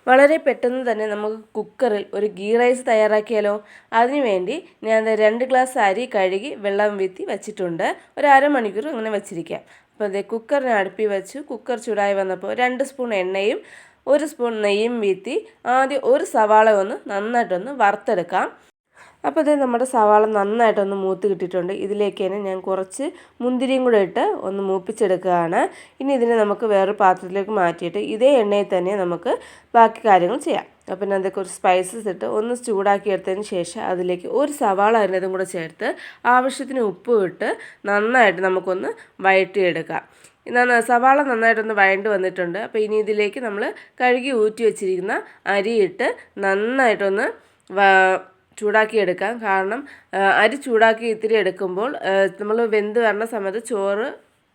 വളരെ പെട്ടെന്ന് തന്നെ നമുക്ക് കുക്കറിൽ ഒരു ഗീ റൈസ് തയ്യാറാക്കിയാലോ? അതിനുവേണ്ടി ഞാൻ 2 ഗ്ലാസ് അരി കഴുകി വെള്ളം വീത്തി വച്ചിട്ടുണ്ട്. ഒരു അരമണിക്കൂർ അങ്ങനെ വച്ചിരിക്കാം. അപ്പോൾ അതേ കുക്കറിനെ അടുപ്പിൽ വെച്ച് കുക്കർ ചൂടായി വന്നപ്പോൾ 2 സ്പൂൺ എണ്ണയും 1 സ്പൂൺ നെയ്യും വീത്തി ആദ്യം ഒരു സവാള ഒന്ന് നന്നായിട്ടൊന്ന് വറുത്തെടുക്കാം. അപ്പോൾ ഇത് നമ്മുടെ സവാള നന്നായിട്ടൊന്ന് മൂത്ത് കിട്ടിയിട്ടുണ്ട്. ഇതിലേക്ക് തന്നെ ഞാൻ കുറച്ച് മുന്തിരിയും കൂടെ ഇട്ട് ഒന്ന് മൂപ്പിച്ചെടുക്കുകയാണ്. ഇനി ഇതിനെ നമുക്ക് വേറൊരു പാത്രത്തിലേക്ക് മാറ്റിയിട്ട് ഇതേ എണ്ണയിൽ തന്നെ നമുക്ക് ബാക്കി കാര്യങ്ങൾ ചെയ്യാം. അപ്പോൾ ഞാൻ അതൊക്കെ കുറച്ച് സ്പൈസസ് ഇട്ട് ഒന്ന് ചൂടാക്കി എടുത്തതിന് ശേഷം അതിലേക്ക് ഒരു സവാള അതിനതും കൂടെ ചേർത്ത് ആവശ്യത്തിന് ഉപ്പും ഇട്ട് നന്നായിട്ട് നമുക്കൊന്ന് വഴറ്റിയെടുക്കാം. സവാള നന്നായിട്ടൊന്ന് വഴണ്ട് വന്നിട്ടുണ്ട്. അപ്പോൾ ഇനി ഇതിലേക്ക് നമ്മൾ കഴുകി ഊറ്റി വെച്ചിരിക്കുന്ന അരിയിട്ട് നന്നായിട്ടൊന്ന് ചൂടാക്കിയെടുക്കാം. കാരണം അരി ചൂടാക്കി ഇത്തിരി എടുക്കുമ്പോൾ നമ്മൾ വെന്ത് വരുന്ന സമയത്ത് ചോറ്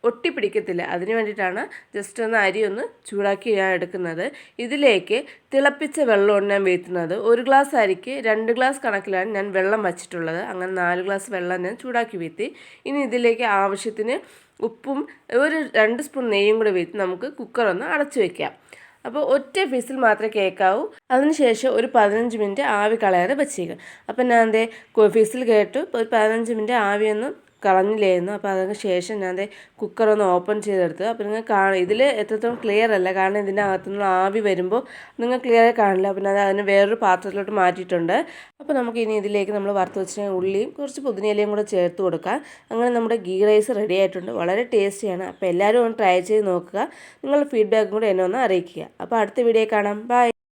ഒട്ടിപ്പിടിക്കത്തില്ല. അതിന് വേണ്ടിയിട്ടാണ് ജസ്റ്റ് ഒന്ന് അരി ഒന്ന് ചൂടാക്കി ഞാൻ എടുക്കുന്നത്. ഇതിലേക്ക് തിളപ്പിച്ച വെള്ളമാണ് ഞാൻ വീഴ്ത്തുന്നത്. 1 ഗ്ലാസ് അരിക്ക് 2 ഗ്ലാസ് കണക്കിലാണ് ഞാൻ വെള്ളം വച്ചിട്ടുള്ളത്. അങ്ങനെ 4 ഗ്ലാസ് വെള്ളം ഞാൻ ചൂടാക്കി വീഴ്ത്തി. ഇനി ഇതിലേക്ക് ആവശ്യത്തിന് ഉപ്പും 2 സ്പൂൺ നെയ്യും കൂടെ വീഴ്ത്തി നമുക്ക് കുക്കർ ഒന്ന് അടച്ചു വയ്ക്കാം. അപ്പോൾ ഒറ്റ വിസിൽ മാത്രമേ കേൾക്കാവൂ. അതിനുശേഷം ഒരു 15 മിനിറ്റ് ആവി കളയാതെ വെച്ചേക്കും. അപ്പം ഞാൻ വിസിൽ കേട്ടു ഒരു 15 മിനിറ്റ് ആവിയൊന്നും കളഞ്ഞില്ലായിരുന്നു. അപ്പോൾ അതിന് ശേഷം ഞാൻ കുക്കറൊന്ന് ഓപ്പൺ ചെയ്തെടുത്തു. അപ്പോൾ നിങ്ങൾ ഇതിൽ എത്രത്തോളം ക്ലിയർ അല്ല, കാരണം ഇതിൻ്റെ അകത്തുനിന്ന് ആവി വരുമ്പോൾ നിങ്ങൾ ക്ലിയർ കാണില്ല. പിന്നെ അതിന് വേറൊരു പാത്രത്തിലോട്ട് മാറ്റിയിട്ടുണ്ട്. അപ്പോൾ നമുക്ക് ഇനി ഇതിലേക്ക് നമ്മൾ വറുത്ത് വെച്ച ഉള്ളിയും കുറച്ച് പുതിനയിലയും കൂടെ ചേർത്ത് കൊടുക്കാം. അങ്ങനെ നമ്മുടെ ഗീ റൈസ് റെഡി ആയിട്ടുണ്ട്. വളരെ ടേസ്റ്റിയാണ്. അപ്പോൾ എല്ലാവരും ഒന്ന് ട്രൈ ചെയ്ത് നോക്കുക. നിങ്ങളുടെ ഫീഡ്ബാക്കും കൂടെ എന്നെ ഒന്ന് അറിയിക്കുക. അപ്പോൾ അടുത്ത വീഡിയോ കാണാം. ബൈ.